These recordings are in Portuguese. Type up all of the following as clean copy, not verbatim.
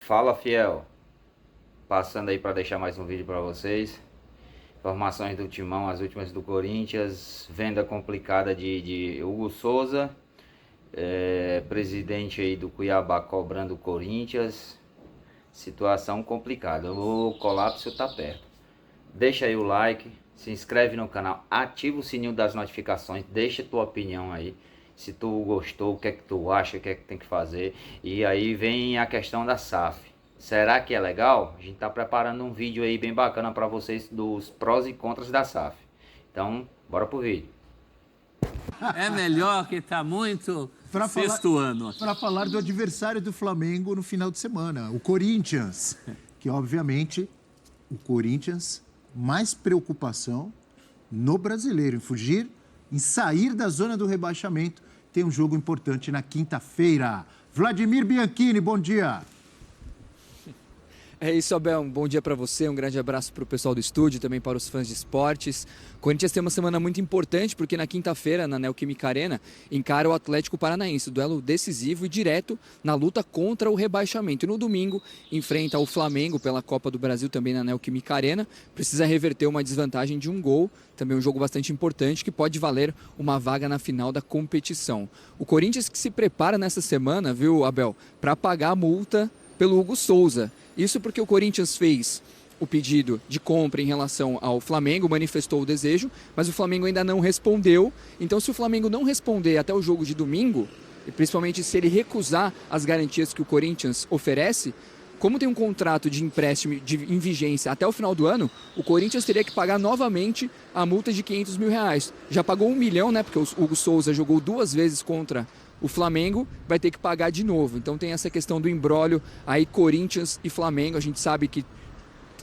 Fala, fiel. Passando aí para deixar mais um vídeo para vocês. Informações do Timão, as últimas do Corinthians. Venda complicada de Hugo Souza. Presidente aí do Cuiabá cobrando o Corinthians. Situação complicada. O colapso tá perto. Deixa aí o like, se inscreve no canal, ativa o sininho das notificações, deixa tua opinião aí. Se tu gostou, o que é que tu acha, o que é que tem que fazer. E aí vem a questão da SAF. Será que é legal? A gente tá preparando um vídeo aí bem bacana para vocês dos prós e contras da SAF. Então, bora pro vídeo. É melhor que está muito sexto ano. Para falar do adversário do Flamengo no final de semana, o Corinthians. Que, obviamente, o Corinthians, mais preocupação no brasileiro, em fugir, em sair da zona do rebaixamento. Tem um jogo importante na quinta-feira. Vladimir Bianchini, bom dia. É isso, Abel. Um bom dia para você, um grande abraço para o pessoal do estúdio, também para os fãs de esportes. O Corinthians tem uma semana muito importante, porque na quinta-feira, na Neoquímica Arena, encara o Atlético Paranaense, duelo decisivo e direto na luta contra o rebaixamento. E no domingo, enfrenta o Flamengo pela Copa do Brasil, também na Neoquímica Arena. Precisa reverter uma desvantagem de um gol, também um jogo bastante importante, que pode valer uma vaga na final da competição. O Corinthians que se prepara nessa semana, viu, Abel, para pagar a multa pelo Hugo Souza. Isso porque o Corinthians fez o pedido de compra em relação ao Flamengo, manifestou o desejo, mas o Flamengo ainda não respondeu. Então, se o Flamengo não responder até o jogo de domingo, e principalmente se ele recusar as garantias que o Corinthians oferece, como tem um contrato de empréstimo em vigência até o final do ano, o Corinthians teria que pagar novamente a multa de R$500 mil. Já pagou 1 milhão, né? Porque o Hugo Souza jogou 2 vezes contra o Flamengo, vai ter que pagar de novo. Então tem essa questão do imbróglio aí, Corinthians e Flamengo. A gente sabe que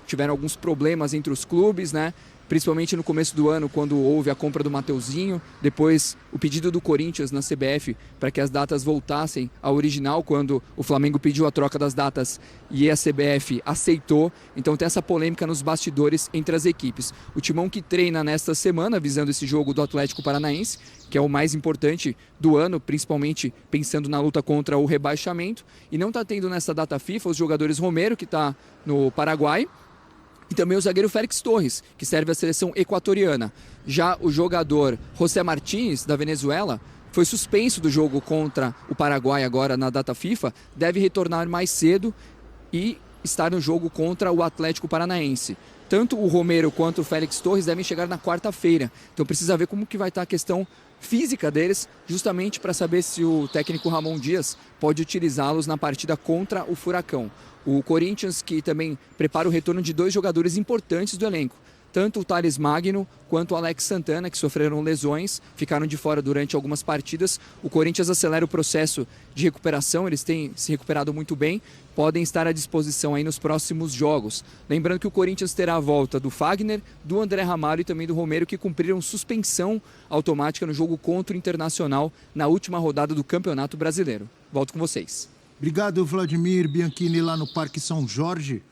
tiveram alguns problemas entre os clubes, né? Principalmente no começo do ano, quando houve a compra do Mateuzinho, depois o pedido do Corinthians na CBF para que as datas voltassem ao original, quando o Flamengo pediu a troca das datas e a CBF aceitou. Então tem essa polêmica nos bastidores entre as equipes. O Timão que treina nesta semana, visando esse jogo do Atlético Paranaense, que é o mais importante do ano, principalmente pensando na luta contra o rebaixamento, e não está tendo nessa data FIFA os jogadores Romero, que está no Paraguai, e também o zagueiro Félix Torres, que serve à seleção equatoriana. Já o jogador José Martins, da Venezuela, foi suspenso do jogo contra o Paraguai agora na data FIFA, deve retornar mais cedo e estar no jogo contra o Atlético Paranaense. Tanto o Romero quanto o Félix Torres devem chegar na quarta-feira. Então precisa ver como que vai estar a questão física deles, justamente para saber se o técnico Ramon Dias pode utilizá-los na partida contra o Furacão. O Corinthians que também prepara o retorno de 2 jogadores importantes do elenco. Tanto o Thales Magno quanto o Alex Santana, que sofreram lesões, ficaram de fora durante algumas partidas. O Corinthians acelera o processo de recuperação, eles têm se recuperado muito bem, podem estar à disposição aí nos próximos jogos. Lembrando que o Corinthians terá a volta do Fagner, do André Ramalho e também do Romero, que cumpriram suspensão automática no jogo contra o Internacional na última rodada do Campeonato Brasileiro. Volto com vocês. Obrigado, Vladimir Bianchini, lá no Parque São Jorge,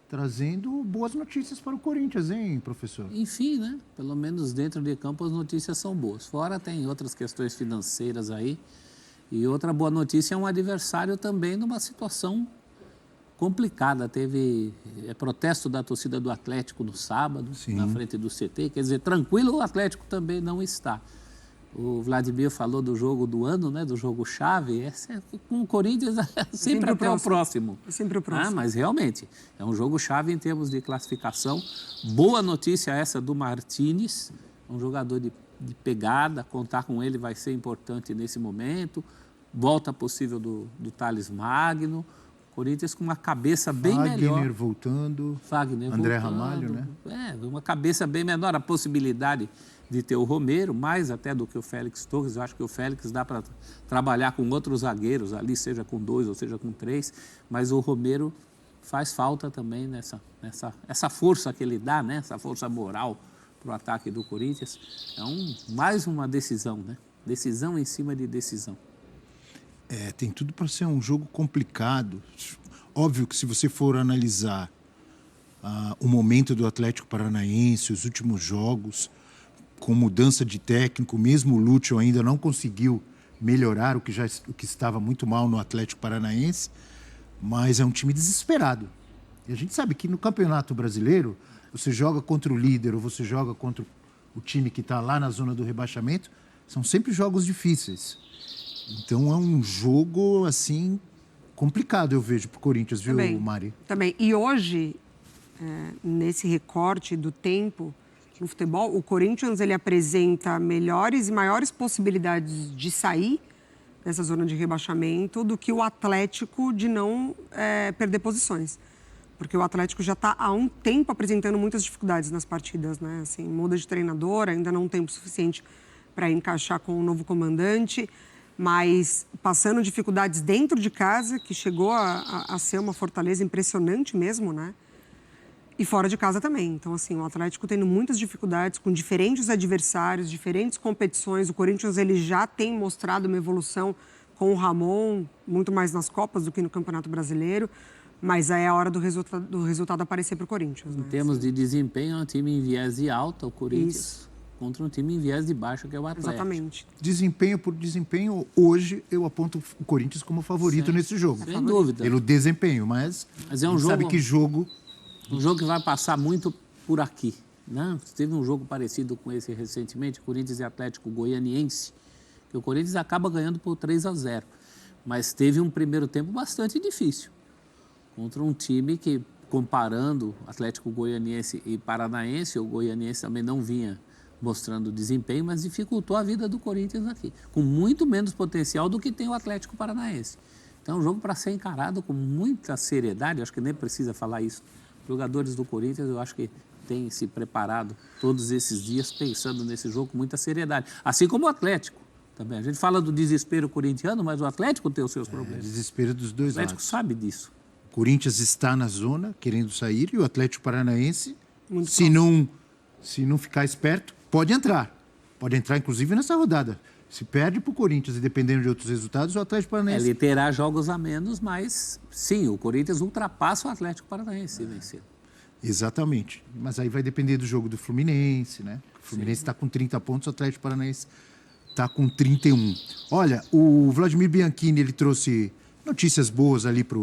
trazendo boas notícias para o Corinthians, hein, professor? Enfim, né? Pelo menos dentro de campo as notícias são boas. Fora tem outras questões financeiras aí. E outra boa notícia é um adversário também numa situação complicada. Teve protesto da torcida do Atlético no sábado, Sim, na frente do CT. Quer dizer, tranquilo o Atlético também não está. O Vladimir falou do jogo do ano, né? Do jogo chave. Com o Corinthians sempre até o próximo. Sempre o próximo. Mas realmente é um jogo chave em termos de classificação. Boa notícia essa do Martínez, um jogador de pegada. Contar com ele vai ser importante nesse momento. Volta possível do Thales Magno. Corinthians com uma cabeça bem melhor. Fagner voltando. Fagner André voltando. Ramalho, né? Uma cabeça bem menor. A possibilidade de ter o Romero, mais até do que o Félix Torres. Eu acho que o Félix dá para trabalhar com outros zagueiros ali, seja com 2 ou seja com 3, mas o Romero faz falta também essa força que ele dá, né? Essa força moral para o ataque do Corinthians. Mais uma decisão, né? Decisão em cima de decisão. Tem tudo para ser um jogo complicado. Óbvio que se você for analisar o momento do Atlético Paranaense, os últimos jogos, com mudança de técnico, mesmo o Lúcio ainda não conseguiu melhorar o que estava muito mal no Atlético Paranaense, mas é um time desesperado. E a gente sabe que no Campeonato Brasileiro, você joga contra o líder ou você joga contra o time que está lá na zona do rebaixamento, são sempre jogos difíceis. Então é um jogo, assim, complicado, eu vejo, para o Corinthians, viu, Mari? Também. E hoje, nesse recorte do tempo no futebol, o Corinthians ele apresenta melhores e maiores possibilidades de sair dessa zona de rebaixamento do que o Atlético de não perder posições. Porque o Atlético já está há um tempo apresentando muitas dificuldades nas partidas, né? Assim, muda de treinador, ainda não tem tempo suficiente para encaixar com o novo comandante, mas passando dificuldades dentro de casa, que chegou a ser uma fortaleza impressionante mesmo, né? E fora de casa também. Então, assim, o Atlético tendo muitas dificuldades com diferentes adversários, diferentes competições. O Corinthians ele já tem mostrado uma evolução com o Ramon, muito mais nas Copas do que no Campeonato Brasileiro. Mas aí é a hora do resultado aparecer para o Corinthians. Né? Em termos de desempenho, é um time em viés de alta, o Corinthians, contra um time em viés de baixa, que é o Atlético. Exatamente. Desempenho por desempenho, hoje eu aponto o Corinthians como favorito nesse jogo. Sem dúvida. Pelo desempenho, mas é um jogo, sabe que jogo... Um jogo que vai passar muito por aqui. Né? Teve um jogo parecido com esse recentemente, Corinthians e Atlético Goianiense, que o Corinthians acaba ganhando por 3-0. Mas teve um primeiro tempo bastante difícil. Contra um time que, comparando Atlético Goianiense e Paranaense, o Goianiense também não vinha mostrando desempenho, mas dificultou a vida do Corinthians aqui, com muito menos potencial do que tem o Atlético Paranaense. Então, é um jogo para ser encarado com muita seriedade, acho que nem precisa falar isso. Os jogadores do Corinthians, eu acho que têm se preparado todos esses dias pensando nesse jogo com muita seriedade, assim como o Atlético. Também. A gente fala do desespero corintiano, mas o Atlético tem os seus problemas. Desespero dos dois lados. O Atlético sabe disso. O Corinthians está na zona, querendo sair, e o Atlético Paranaense, se não ficar esperto, pode entrar. Pode entrar, inclusive, nessa rodada. Se perde para o Corinthians e dependendo de outros resultados, o Atlético Paranaense... Ele terá jogos a menos, mas sim, o Corinthians ultrapassa o Atlético Paranaense se vencer. Exatamente. Mas aí vai depender do jogo do Fluminense, né? O Fluminense está com 30 pontos, o Atlético Paranaense está com 31. Olha, o Vladimir Bianchini, ele trouxe notícias boas ali para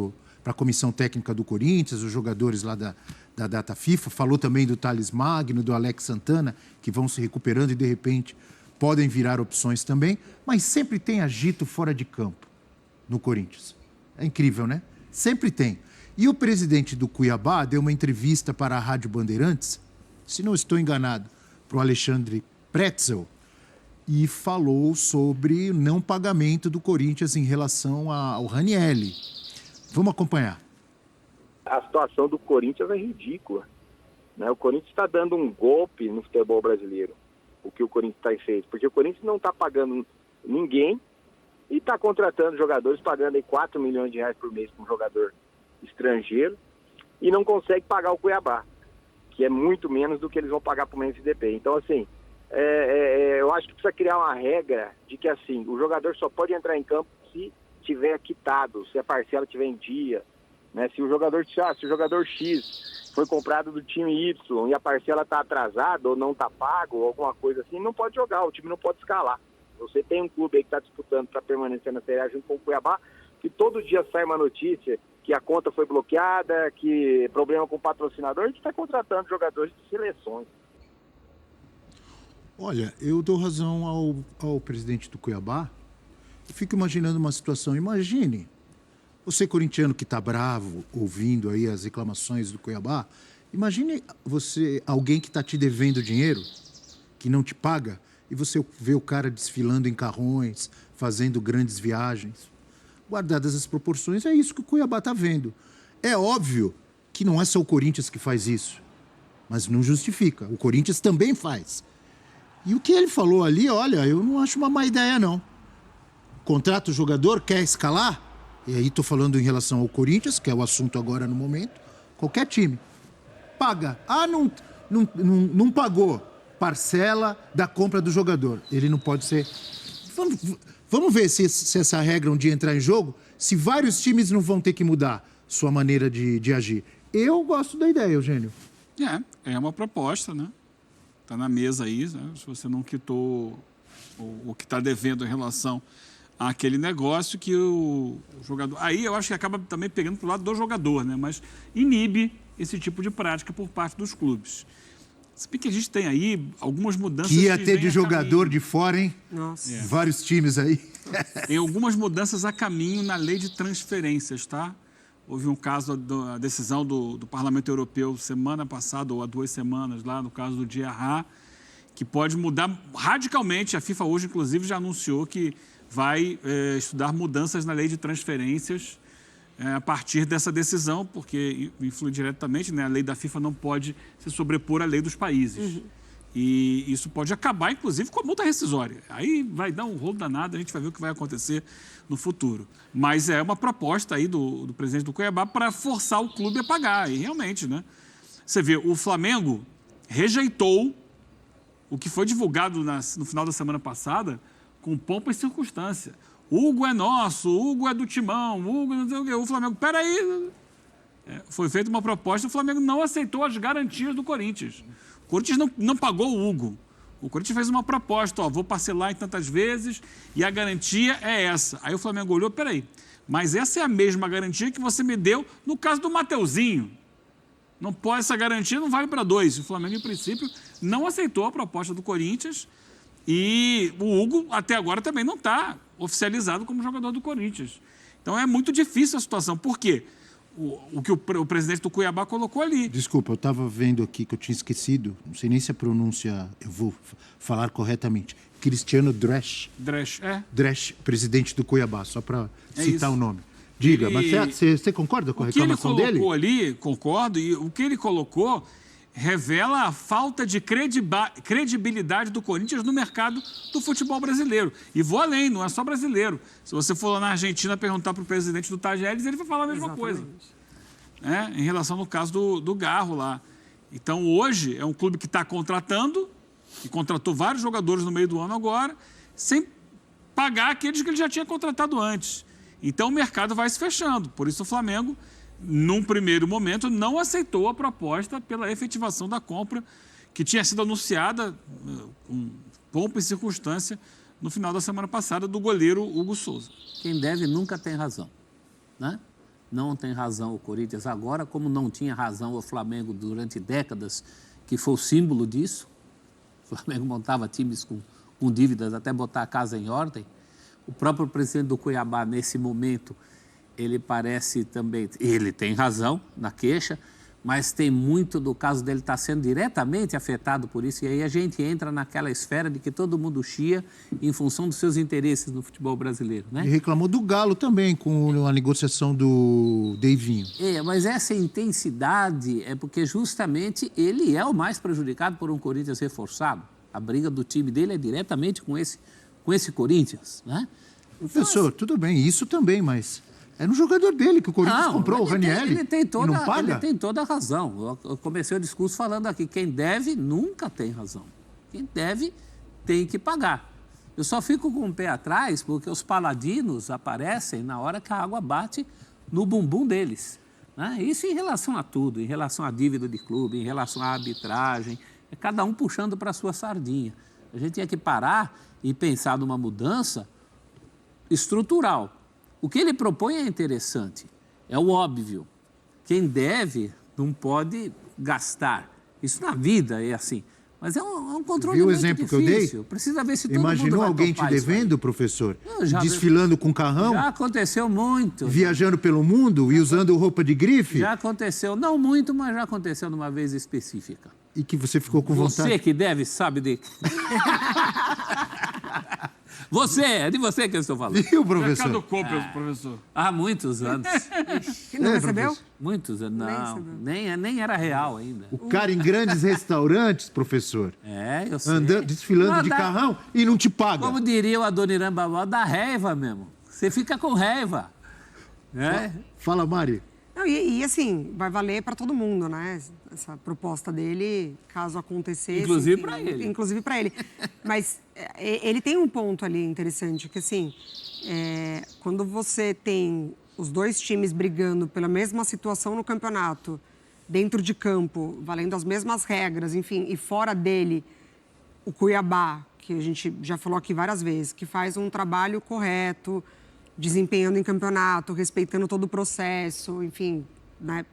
a comissão técnica do Corinthians, os jogadores lá da data FIFA, falou também do Thales Magno, do Alex Santana, que vão se recuperando e, de repente, podem virar opções também, mas sempre tem agito fora de campo no Corinthians. É incrível, né? Sempre tem. E o presidente do Cuiabá deu uma entrevista para a Rádio Bandeirantes, se não estou enganado, para o Alexandre Pretzel, e falou sobre o não pagamento do Corinthians em relação ao Ranielli. Vamos acompanhar. A situação do Corinthians é ridícula, né? O Corinthians está dando um golpe no futebol brasileiro, o que o Corinthians está feito, porque o Corinthians não está pagando ninguém e está contratando jogadores, pagando aí 4 milhões de reais por mês para um jogador estrangeiro e não consegue pagar o Cuiabá, que é muito menos do que eles vão pagar para o MSDP. Então, assim, eu acho que precisa criar uma regra de que, assim, o jogador só pode entrar em campo se tiver quitado, se a parcela tiver em dia, né? Se o jogador X foi comprado do time Y e a parcela está atrasada ou não está pago, ou alguma coisa assim, não pode jogar, o time não pode escalar. Você tem um clube aí que está disputando para permanecer na Série A junto com o Cuiabá, que todo dia sai uma notícia que a conta foi bloqueada, que problema com o patrocinador, a gente está contratando jogadores de seleções. Olha, eu dou razão ao presidente do Cuiabá. Eu fico imaginando uma situação. Imagine, você corintiano que está bravo, ouvindo aí as reclamações do Cuiabá, imagine você, alguém que está te devendo dinheiro, que não te paga, e você vê o cara desfilando em carrões, fazendo grandes viagens. Guardadas as proporções, é isso que o Cuiabá está vendo. É óbvio que não é só o Corinthians que faz isso, mas não justifica. O Corinthians também faz. E o que ele falou ali, olha, eu não acho uma má ideia, não. Contrata o jogador, quer escalar? E aí estou falando em relação ao Corinthians, que é o assunto agora no momento. Qualquer time. Paga. Ah, não pagou. Parcela da compra do jogador. Ele não pode ser... Vamos ver se essa regra um dia entrar em jogo, se vários times não vão ter que mudar sua maneira de agir. Eu gosto da ideia, Eugênio. É uma proposta, né? Está na mesa aí, né? Se você não quitou o que está devendo em relação aquele negócio que o jogador... Aí eu acho que acaba também pegando para o lado do jogador, né? Mas inibe esse tipo de prática por parte dos clubes. Se bem que a gente tem aí algumas mudanças... Que ia ter vêm de a jogador caminho. de fora, hein? Nossa. Vários times aí. Tem algumas mudanças a caminho na lei de transferências, tá? Houve um caso, a decisão do Parlamento Europeu semana passada, ou há 2 semanas, lá no caso do Diarra, que pode mudar radicalmente. A FIFA hoje, inclusive, já anunciou que vai estudar mudanças na lei de transferências a partir dessa decisão, porque influi diretamente, né? A lei da FIFA não pode se sobrepor à lei dos países. E isso pode acabar, inclusive, com a multa rescisória. Aí vai dar um rolo danado, a gente vai ver o que vai acontecer no futuro. Mas é uma proposta aí do presidente do Cuiabá para forçar o clube a pagar. E realmente, né? Você vê, o Flamengo rejeitou o que foi divulgado no final da semana passada com pompa e circunstância. Hugo é nosso, Hugo é do Timão, Hugo não sei o quê. O Flamengo, peraí. Foi feita uma proposta, o Flamengo não aceitou as garantias do Corinthians. O Corinthians não pagou o Hugo. O Corinthians fez uma proposta, ó, vou parcelar em tantas vezes e a garantia é essa. Aí o Flamengo olhou, peraí, mas essa é a mesma garantia que você me deu no caso do Mateuzinho. Não pode, essa garantia não vale para 2. O Flamengo, em princípio, não aceitou a proposta do Corinthians e o Hugo, até agora, também não está oficializado como jogador do Corinthians. Então, é muito difícil a situação. Por quê? O que o presidente do Cuiabá colocou ali. Desculpa, eu estava vendo aqui que eu tinha esquecido, não sei nem se a pronúncia eu vou falar corretamente. Cristiano Dresch. Dresch, presidente do Cuiabá, só para citar isso. o nome. Diga, mas você concorda com a reclamação dele? O que ele colocou ali, concordo, e o que ele colocou revela a falta de credibilidade do Corinthians no mercado do futebol brasileiro. E vou além, não é só brasileiro. Se você for lá na Argentina perguntar para o presidente do Tajeres, ele vai falar a mesma coisa. Em relação no caso do Garro lá. Então, hoje, é um clube que está contratando, que contratou vários jogadores no meio do ano agora, sem pagar aqueles que ele já tinha contratado antes. Então, o mercado vai se fechando. Por isso, o Flamengo, num primeiro momento, não aceitou a proposta pela efetivação da compra que tinha sido anunciada com pompa e circunstância no final da semana passada do goleiro Hugo Souza. Quem deve nunca tem razão, né? Não tem razão o Corinthians agora, como não tinha razão o Flamengo durante décadas, que foi o símbolo disso. O Flamengo montava times com dívidas até botar a casa em ordem. O próprio presidente do Cuiabá, nesse momento, ele parece também... Ele tem razão na queixa, mas tem muito do caso dele estar sendo diretamente afetado por isso. E aí a gente entra naquela esfera de que todo mundo chia em função dos seus interesses no futebol brasileiro, né? E reclamou do Galo também, com a negociação do Deivinho. Mas essa intensidade é porque justamente ele é o mais prejudicado por um Corinthians reforçado. A briga do time dele é diretamente com esse Corinthians, né? Professor, tudo bem, isso também, mas é no jogador dele que o Corinthians comprou, o Ranieri, ele tem toda, e não paga? Ele tem toda a razão. Eu comecei o discurso falando aqui, quem deve nunca tem razão. Quem deve tem que pagar. Eu só fico com o pé atrás porque os paladinos aparecem na hora que a água bate no bumbum deles, né? Isso em relação a tudo, em relação à dívida de clube, em relação à arbitragem, é cada um puxando para a sua sardinha. A gente tinha que parar e pensar numa mudança estrutural. O que ele propõe é interessante, é o óbvio. Quem deve não pode gastar. Isso na vida é assim. Mas é um controle muito difícil. Viu o exemplo que eu dei? Precisa ver se todo mundo Imaginou vai alguém te devendo, professor? Desfilando com carrão? Já aconteceu muito. Viajando pelo mundo e usando roupa de grife? Já aconteceu, não muito, mas já aconteceu numa vez específica. E que você ficou com vontade? Você que deve, sabe de... É de você que eu estou falando. Viu, professor? Já caducou, professor. Há muitos anos. Não recebeu? Muitos anos, não. Nem era real ainda. O cara em grandes restaurantes, professor. Eu sei. Desfilando de carrão e não te paga. Como diria o Adoniran Babal, dá raiva mesmo. Você fica com raiva. Fala, Mari. Não, e assim, vai valer para todo mundo, né? Essa proposta dele, caso acontecesse. Inclusive para ele. Inclusive para ele. Mas ele tem um ponto ali interessante, que assim, quando você tem os dois times brigando pela mesma situação no campeonato, dentro de campo, valendo as mesmas regras, enfim, e fora dele, o Cuiabá, que a gente já falou aqui várias vezes, que faz um trabalho correto, desempenhando em campeonato, respeitando todo o processo, enfim, né,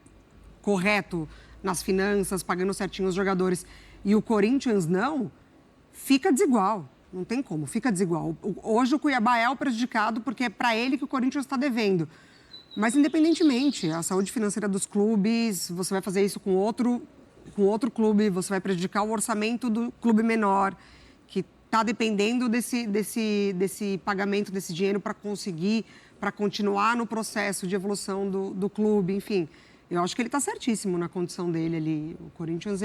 correto nas finanças, pagando certinho os jogadores. E o Corinthians não, fica desigual. Não tem como, fica desigual. Hoje o Cuiabá é o prejudicado porque é para ele que o Corinthians está devendo. Mas, independentemente, a saúde financeira dos clubes, você vai fazer isso com outro clube, você vai prejudicar o orçamento do clube menor, que está dependendo desse pagamento, desse dinheiro para continuar no processo de evolução do clube, enfim. Eu acho que ele está certíssimo na condição dele ali. O Corinthians,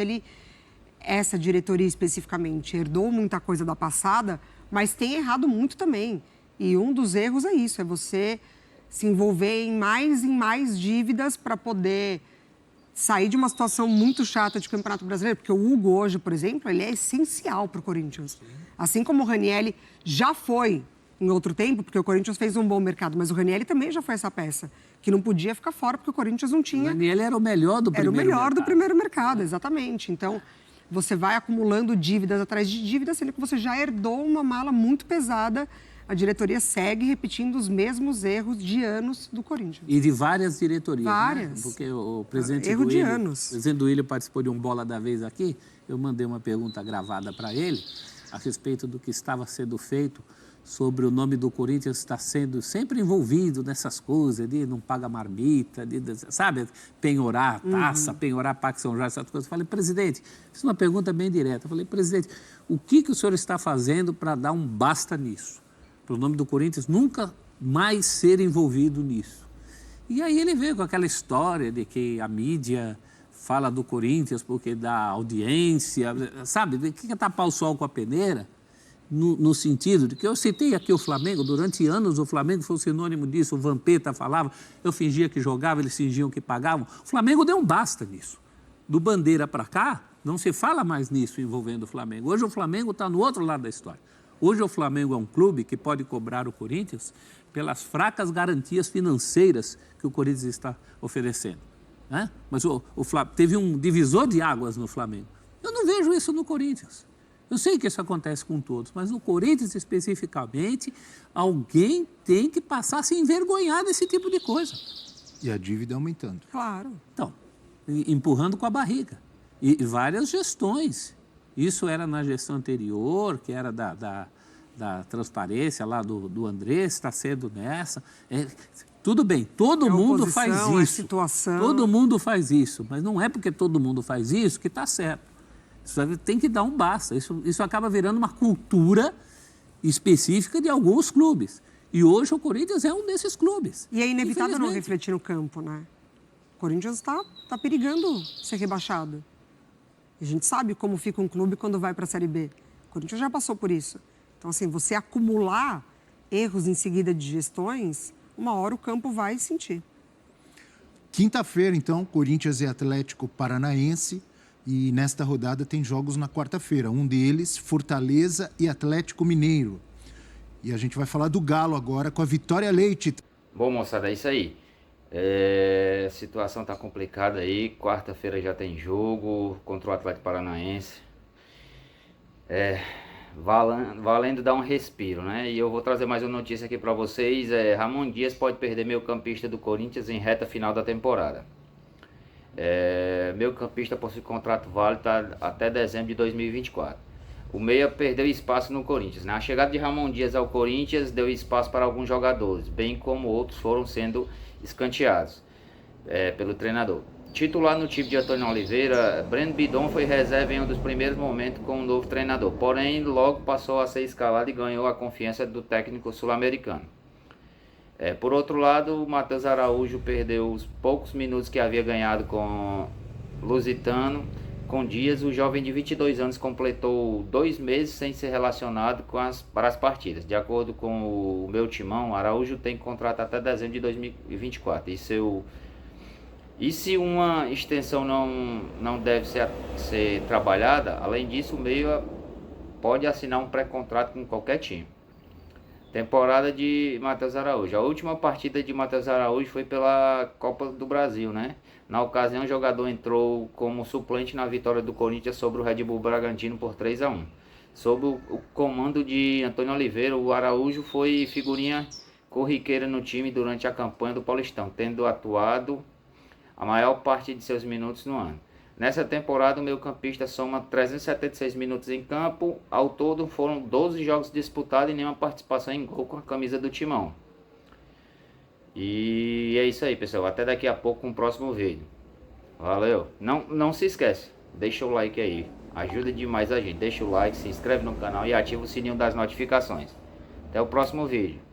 essa diretoria especificamente, herdou muita coisa da passada, mas tem errado muito também. E um dos erros é isso, é você se envolver em mais dívidas para poder sair de uma situação muito chata de Campeonato Brasileiro, porque o Hugo hoje, por exemplo, ele é essencial para o Corinthians. Assim como o Ranieri já foi em outro tempo, porque o Corinthians fez um bom mercado, mas o Ranieri também já foi essa peça, que não podia ficar fora, porque o Corinthians não tinha... O Ranieri era o melhor do primeiro mercado. Era o melhor do primeiro mercado, exatamente. Então, você vai acumulando dívidas atrás de dívidas, sendo que você já herdou uma mala muito pesada. A diretoria segue repetindo os mesmos erros de anos do Corinthians. E de várias diretorias. Várias. Né? Porque o presidente Erro de Duílio, anos. o presidente Duílio participou de um Bola da Vez aqui. Eu mandei uma pergunta gravada para ele a respeito do que estava sendo feito sobre o nome do Corinthians estar sendo sempre envolvido nessas coisas, de não paga marmita, sabe, penhorar taça, penhorar Parque São Jorge, essas coisas. Eu falei, presidente, fiz uma pergunta bem direta. Eu falei, presidente, o que o senhor está fazendo para dar um basta nisso? Para o nome do Corinthians nunca mais ser envolvido nisso. E aí ele veio com aquela história de que a mídia fala do Corinthians porque dá audiência, sabe, de que tapar o sol com a peneira, no sentido de que eu citei aqui o Flamengo, durante anos o Flamengo foi um sinônimo disso, o Vampeta falava, eu fingia que jogava, eles fingiam que pagavam. O Flamengo deu um basta nisso. Do Bandeira para cá, não se fala mais nisso envolvendo o Flamengo. Hoje o Flamengo está no outro lado da história. Hoje o Flamengo é um clube que pode cobrar o Corinthians pelas fracas garantias financeiras que o Corinthians está oferecendo. Né? Mas teve um divisor de águas no Flamengo. Eu não vejo isso no Corinthians. Eu sei que isso acontece com todos, mas no Corinthians especificamente, alguém tem que passar a se envergonhar desse tipo de coisa. E a dívida aumentando. Claro. Então, empurrando com a barriga. E várias gestões. Isso era na gestão anterior, que era da transparência lá do Andrés, está sendo nessa. Tudo bem, todo mundo faz isso. Situação. Todo mundo faz isso, mas não é porque todo mundo faz isso que está certo. Isso tem que dar um basta. Isso acaba virando uma cultura específica de alguns clubes. E hoje o Corinthians é um desses clubes. E é inevitável não refletir no campo, né? O Corinthians está perigando ser rebaixado. A gente sabe como fica um clube quando vai para a Série B. O Corinthians já passou por isso. Então, assim, você acumular erros em seguida de gestões, uma hora o campo vai sentir. Quinta-feira, então, Corinthians e Atlético Paranaense. E nesta rodada tem jogos na quarta-feira. Um deles, Fortaleza e Atlético Mineiro. E a gente vai falar do Galo agora com a Vitória Leite. Bom, moçada, é isso aí. A situação tá complicada aí. Quarta-feira já tem jogo contra o Atlético Paranaense. Valendo dar um respiro, né? E eu vou trazer mais uma notícia aqui para vocês. Ramon Dias pode perder meio-campista do Corinthians em reta final da temporada. Meio-campista possui contrato válido até dezembro de 2024. O meia perdeu espaço no Corinthians, né? A chegada de Ramon Dias ao Corinthians deu espaço para alguns jogadores, bem como outros foram sendo escanteados pelo treinador. Titular no time de Antônio Oliveira, Breno Bidon foi reserva em um dos primeiros momentos com o novo treinador, porém logo passou a ser escalado e ganhou a confiança do técnico sul-americano. Por outro lado, o Matheus Araújo perdeu os poucos minutos que havia ganhado com Lusitano. Com Dias, o jovem de 22 anos completou 2 meses sem ser relacionado para as partidas. De acordo com o Meu Timão, Araújo tem contrato até dezembro de 2024. E se uma extensão não deve ser trabalhada, além disso, o meia pode assinar um pré-contrato com qualquer time. Temporada de Matheus Araújo. A última partida de Matheus Araújo foi pela Copa do Brasil, né? Na ocasião, o jogador entrou como suplente na vitória do Corinthians sobre o Red Bull Bragantino por 3-1. Sob o comando de Antônio Oliveira, o Araújo foi figurinha corriqueira no time durante a campanha do Paulistão, tendo atuado a maior parte de seus minutos no ano. Nessa temporada, o meio-campista soma 376 minutos em campo. Ao todo, foram 12 jogos disputados e nenhuma participação em gol com a camisa do Timão. E é isso aí, pessoal. Até daqui a pouco com o próximo vídeo. Valeu. Não se esquece, deixa o like aí. Ajuda demais a gente. Deixa o like, se inscreve no canal e ativa o sininho das notificações. Até o próximo vídeo.